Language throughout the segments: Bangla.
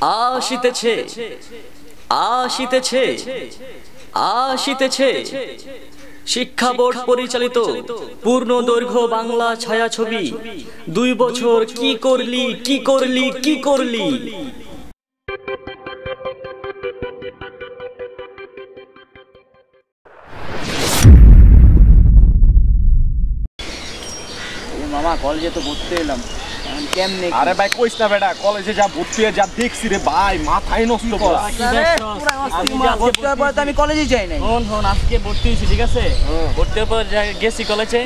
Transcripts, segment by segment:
আসিতেছে আসিতেছে আসিতেছে শিক্ষা বোর্ড পরিচালিত পূর্ণ দৈর্ঘ্য বাংলা ছায়াছবি 2 বছর কি করলি কি করলি কি করলি। মামা কলেজে তো ঘুরতে এলাম কেমনে? আরে ভাই কইস না বেটা, কলেজে যা ভর্তি হয়ে যা দেখছি রে ভাই, মাথায় নষ্ট করা। আমি কলেজে যাই নাই। হন আজকে ভর্তি হয়েছি, ঠিক আছে? ভর্তি হওয়ার পর গেছি কলেজে,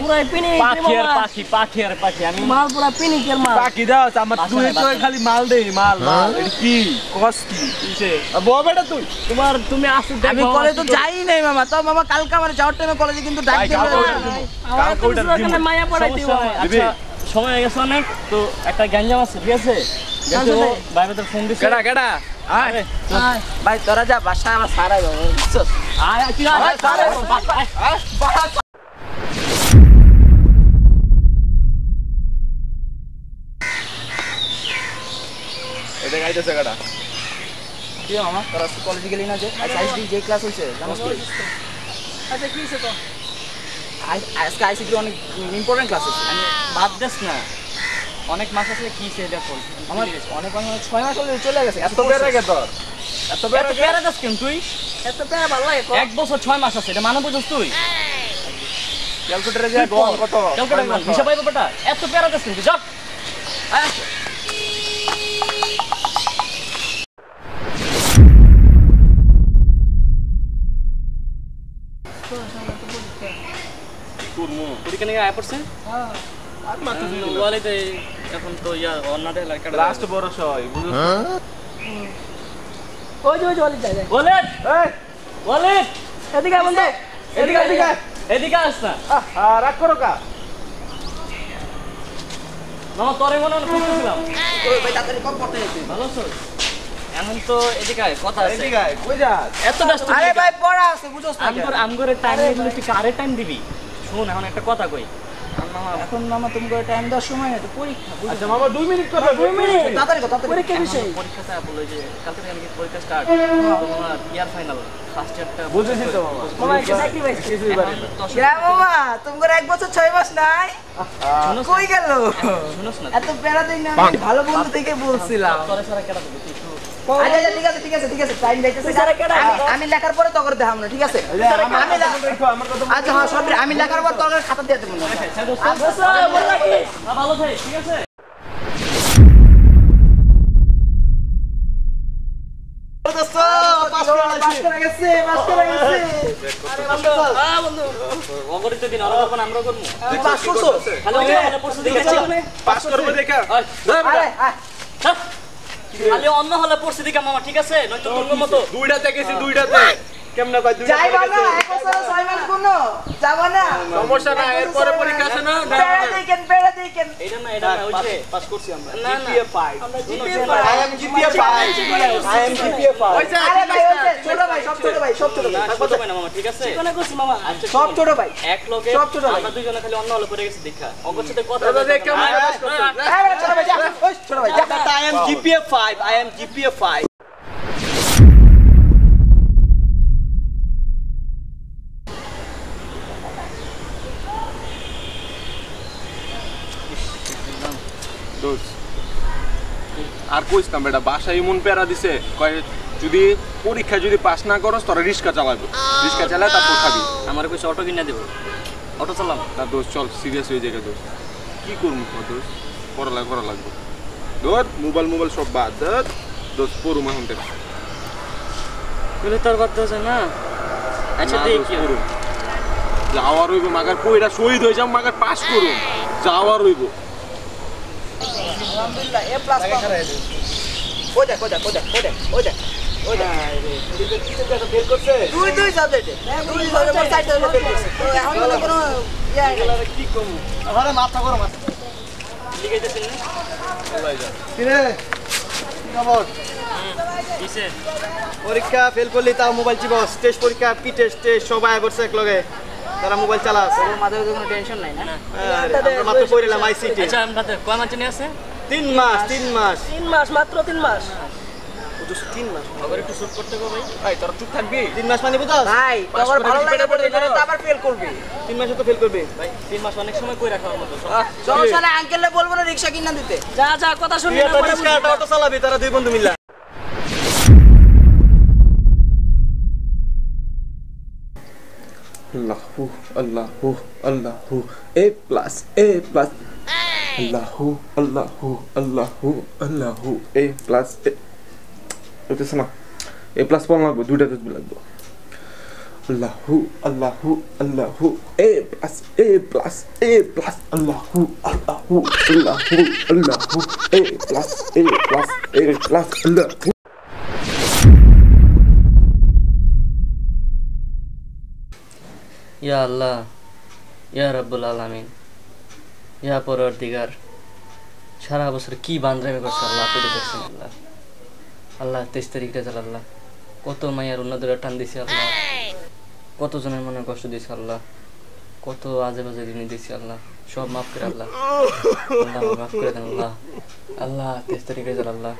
পাখি আর পাখি আমি মাল পুরা পিনিকের মাল। পাখি দাও আমার তুই তো খালি মাল দেই মাল মাল। এটা কি কস কি কিসে বউ বেটা তুই? তুমি আসো। আমি কলেজে তো যাই নাই মামা। তো মামা কালকে আমার যাওয়ার টাইমে কলেজে কিন্তু ডাক দিবে। কালকে ওটা দিমু। মায়া পড়াই দিব। আচ্ছা সময় হয়ে গেছে অনেক, তো একটা গ্যাঞ্জাম আছে, ঠিক আছে? বাইরে তো ফোন দিছে। কেডা আয় ভাই তোরা যা বাসা আমার সারাই বাবা বুঝছস? আয় কি না এটা গাইতেছে কেডা? কি মামা তোরা কলেজে গেলি না যে? আইসি যে ক্লাস হইছে জানোস কি? আচ্ছা কি হইছে তো? আজকে আইসিটি অনেক ইম্পর্টেন্ট ক্লাস আছে। আমি বাদ দেস না, অনেক মাস আছে, কি সে দেখো আমার অনেক মানে 6 মাস হলে চলে গেছে। এত বেড়ে গে তোর? এত প্যারা দাস কেন তুই? এত প্যারা ভালো লাগে? 1 বছর 6 মাস আছে, এটা মানে বুঝছ তুই? ক্যালকুলেটরে যা গন কত? ক্যালকুলেটর হিসাব পাইবো বেটা, এত প্যারা দাস কেন তুই? যা আয় পরীক্ষা নিয়ে আয় পড়ছে। আর মাত্র দুই দিন ওয়ালিতে এখন তো অন্যদের লাইকাটা লাস্ট বড় সই বুঝছ? ওই যে ওয়ালিদ যায় যায়। ওয়ালিদ এই ওয়ালিদ এদিকে আয় বন্ধু। এদিকে আস না। রাগ করো কা? মামা তোরে মনে মনে খুঁজছিলাম। ওই ভাই তাড়াতাড়ি কম পড়তে যাইতে। ভালো আছো? এখন তো এদিকে আয়, কথা আছে। এদিকে আয়, কই যাস? এত ব্যস্ত আরে ভাই পড়া আছে বুঝছস না? আমগরে টাইম দিলে তুই কারে টাইম দিবি? শুন এখন একটা কথা কই। এখন মামা তুমি করে টাইম দাও সময় না তো পরীক্ষা বুঝছ? আচ্ছা মামা 2 মিনিট কথা 2 মিনিট তাড়াতাড়ি কথা পরীক্ষা বিষয়। পরীক্ষাটা বলে যে কালকে থেকে আমি পরীক্ষা স্টার্ট। তোমার ইয়ার ফাইনাল ফার্স্ট ইয়ারটা বুঝেছি তো মামা। মামা একটা স্যাক্রিফাইস কিছুই পারি না। ইয়া মামা তুমি করে 1 বছর 6 মাস নাই কই গেল? শুনছ না? এত প্যারা দেই না আমি ভালো বন্ধু থেকে বলছিলাম। তোরে সারা কেডা দিবি তুই? আচ্ছা আচ্ছা ঠিক আছে টাইম যাইতেছে। আমি লেখার পরে তো করে দেখাম না, ঠিক আছে? আচ্ছা হ্যাঁ সব আমি লেখার পর তোর খাতা দিয়ে দেব না। ভালো থাক, ঠিক আছে? অগরিত দিন আরো যখন আমরা করব। তুই পাস করছো? খালি ওখানে পড়ছে দেখেছি। পাস করবে দেখা। আরে খালি অন্য হলে পড়ছে দিকা মামা, ঠিক আছে? নয়তো তোর মতো দুইটাতে গেছি দুইটাতে। কেমনে কয় দুইটা? যাইবা না 1 বছর 6 মাস কোন যাবা না? সমস্যা না, এরপরে পরীক্ষা আছে না? বেড়া দেখেন এটা না ওই যে পাস করছি আমরা। না জিপিএ 5 আমরা জিপিএ I am GPA 5 আরে ভাই ওই যে ছোট ভাই সব ছোট ভাই কত না মামা, ঠিক আছে? কোন করছি মামা আচ্ছা, সব ছোট ভাই এক লগে সব ছোট ভাই। আমরা দুইজনে খালি অন্য হলে পড়ে গেছি দেখা। অগর সাথে কথা দাদা দেখ কেমন পাস করছিস? আরে ছোট ভাই যা ওই ছোট ভাই যা। I am GPA 5 I am GPA 5 দোস আর কইস না বেটা, বাসায় এমন প্যারা দিছে কয় যদি পরীক্ষা যদি পাস না করস তোরা রিক্সা চালাবো, রিক্সা চালায় তারপর খাবি। আমার কইছে অটো কিনা দেব, অটো চালাম না দোস চল সিরিয়াস হয়ে যাবে দোস, কি করবো দোস, পড়ালেখা করা লাগবে দোস, মোবাইল সব বাদ দোস পড়ুম এখন থেকে। বলে তোর বাদ আছে না। আচ্ছা দেখ কি করুম যাওয়ার হইব মাগার কইরা শহীদ হয়ে যাম মাগার পাস করুম যাওয়ার হইব। আলহামদুলিল্লাহ এ প্লাস ওই দেখ বের করছে দুই সাবজেক্টে সাইড বের করছে। তো এখন মানে কোনো কি কম আমারে মাথা গরম আছে লিখাইতেছেন না কি রে খবর কিসে পরীক্ষা ফেল করলি তাও মোবাইল চিপস, টেস্ট পরীক্ষা কি টেস্ট সবাই করছে এক লগে, তারা মোবাইল চালাস, মাথায় কোনো টেনশন নাই না? আমরা মাত্র পড়লাম আইসিটি। আচ্ছা আমাদের কয় মাস জানি আছে? 3 মাস মাত্র 3 মাস। বুঝছ 3 মাস আবার একটু চুপ করতে গো ভাই ভাই তোরা চুপ থাকবি 3 মাস মানে বুঝছ ভাই তোমার ভালো লাগে বলে এখানে তো আবার ফেল করবে 3 মাসে তো ফেল করবে ভাই 3 মাস অনেক সময় কই রাখার মতো সমস্যা নাই আঙ্কেললে বলবো না রিকশা কিনা দিতে যা যা কথা শুনবি তুই তো রিকশা অটো চালাবি তারা দুই বন্ধু মিলা আল্লাহু আল্লাহু আল্লাহু A plus আল্লাহু আল্লাহু আল্লাহু আল্লাহু A plus এটা শোনা A plus পড়া লাগবে দুইটা তসবিহ লাগবে আল্লাহু আল্লাহু আল্লাহু A plus আল্লাহু আল্লাহু আল্লাহু আল্লাহু A plus আল্লাহু ইয়া আল্লাহ ইয়া রাব্বুল আলামিন ইয়া পরওয়ারদিগার সারা বছর কি বান্দরামি করছে আল্লাহ আপনি দেখছেন আল্লাহ আল্লাহ 23 তারিখ রেজাল্ট আল্লাহ কত মায়ের উন্নতরে টান দিছি আল্লাহ কত জনের মনে কষ্ট দিছি আল্লাহ কত আজে বাজে দিন দিছি আল্লাহ সব মাফ করে আল্লাহ আল্লাহ মাফ করে দেন আল্লাহ আল্লাহ 23 তারিখ রেজাল্ট আল্লাহ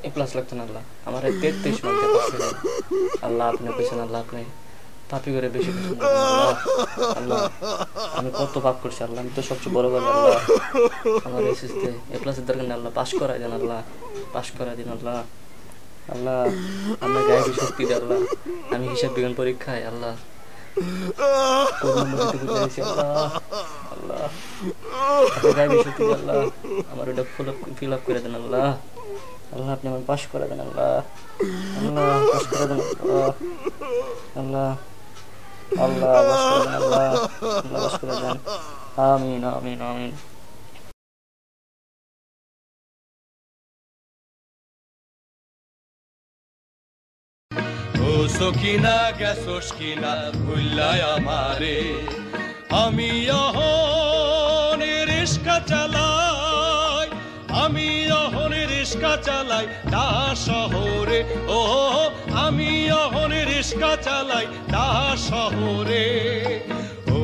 A plus লাগতো না আল্লাহ আমার 33 মার্কে পাস হয়ে যায় আল্লাহ আপনি কইছেন আল্লাহ আপনি পাপি করে বেশি আল্লাহ আমি কত পাপ করছি আল্লাহ আমি তো সবচেয়ে বড় বড় আল্লাহ আমার এসএসতে A plus এর দরকার নেই আল্লাহ পাস করাই দেন আল্লাহ পাস করাই দিন আল্লাহ আল্লাহ আমার গায়ে শক্তি দেন আল্লাহ আমি হিসাব বিজ্ঞান পরীক্ষায় আল্লাহ আল্লাহ আল্লাহ আমার গায়ে শক্তি দেন আল্লাহ আমার ওটা ফিল আপ করে দেন আল্লাহ আল্লাহ আপনি আমার পাস করে দেন আল্লাহ আল্লাহ পাস করে দেন আল্লাহ আল্লাহ বাস করে দেন আল্লাহ আল্লাহ বাস করে দেন আমিন আমিন আমিন ও সকিনা গেছোস কিনা ভুল্লাই আমারে আমি অহনে রিস্কা চালাই আমি অহনে রিস্কা চালাই তা শহরে ও আমি অহনে রিস্কা চালাই তা শহরে ও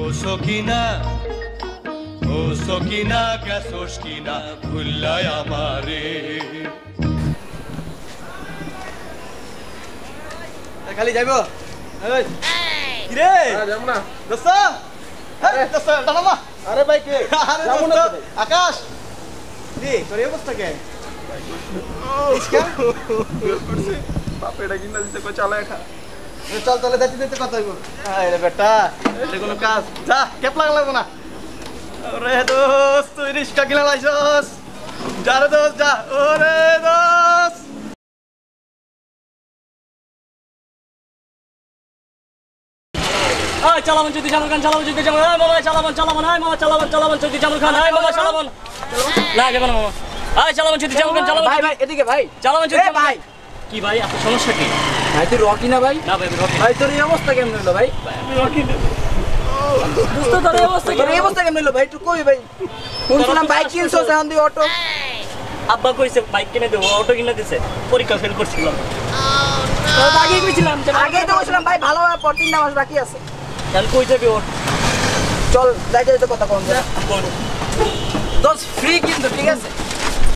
সকিনা গেছোস কিনা ভুল্লাই আমারে খালি যাইবো এই কি রে যাব না দোস্ত আরে দোস্ত দাঁড়া আরে ভাই কে আরে দোস্ত আকাশ রে তোর এই অবস্থা কে ইসকা বাপেটা কিনা দিতে কই চালায় খা চল চলে দিতে কথা হইব আরে বেটা এটা কোনো কাজ যা কেপ লাগলো না আরে দোস্ত তুই রিস্কা কিনা লাইছস যা রে দোস্ত যা ওরে দোস্ত আয় চালাবন যদি জামাল খান চালাবন যদি জামাল আয় মামা চালাবন আয় মামা চালাবন যদি জামাল খান আয় মামা চালাবন না যাবে না মামা আয় চালাবন যদি জামাল খান চালাবন ভাই ভাই এদিকে ভাই চালাবন যদি ভাই কি ভাই আপনার সমস্যা কি ভাই তুই রকি না ভাই না ভাই রকি ভাই তোর এই অবস্থা কেমন হলো ভাই রকি দোস্ত তোর এই অবস্থা তোর এই অবস্থা কেমন হলো ভাই তুই কই ভাই শুনছিলাম বাইক কিনছস এখন তুই অটো আব্বা কইছে বাইক কিনে দেবো অটো কিনে দিছে পরীক্ষা ফেল করছিলাম আগে কইছিলাম আগে তো বলছিলাম ভাই ভালো হওয়ার পর 3 মাস বাকি আছে তাহলে কই যাবি ওর চল যাইতে কথা কোন দোস্ত ফ্রি কিন্তু ঠিক আছে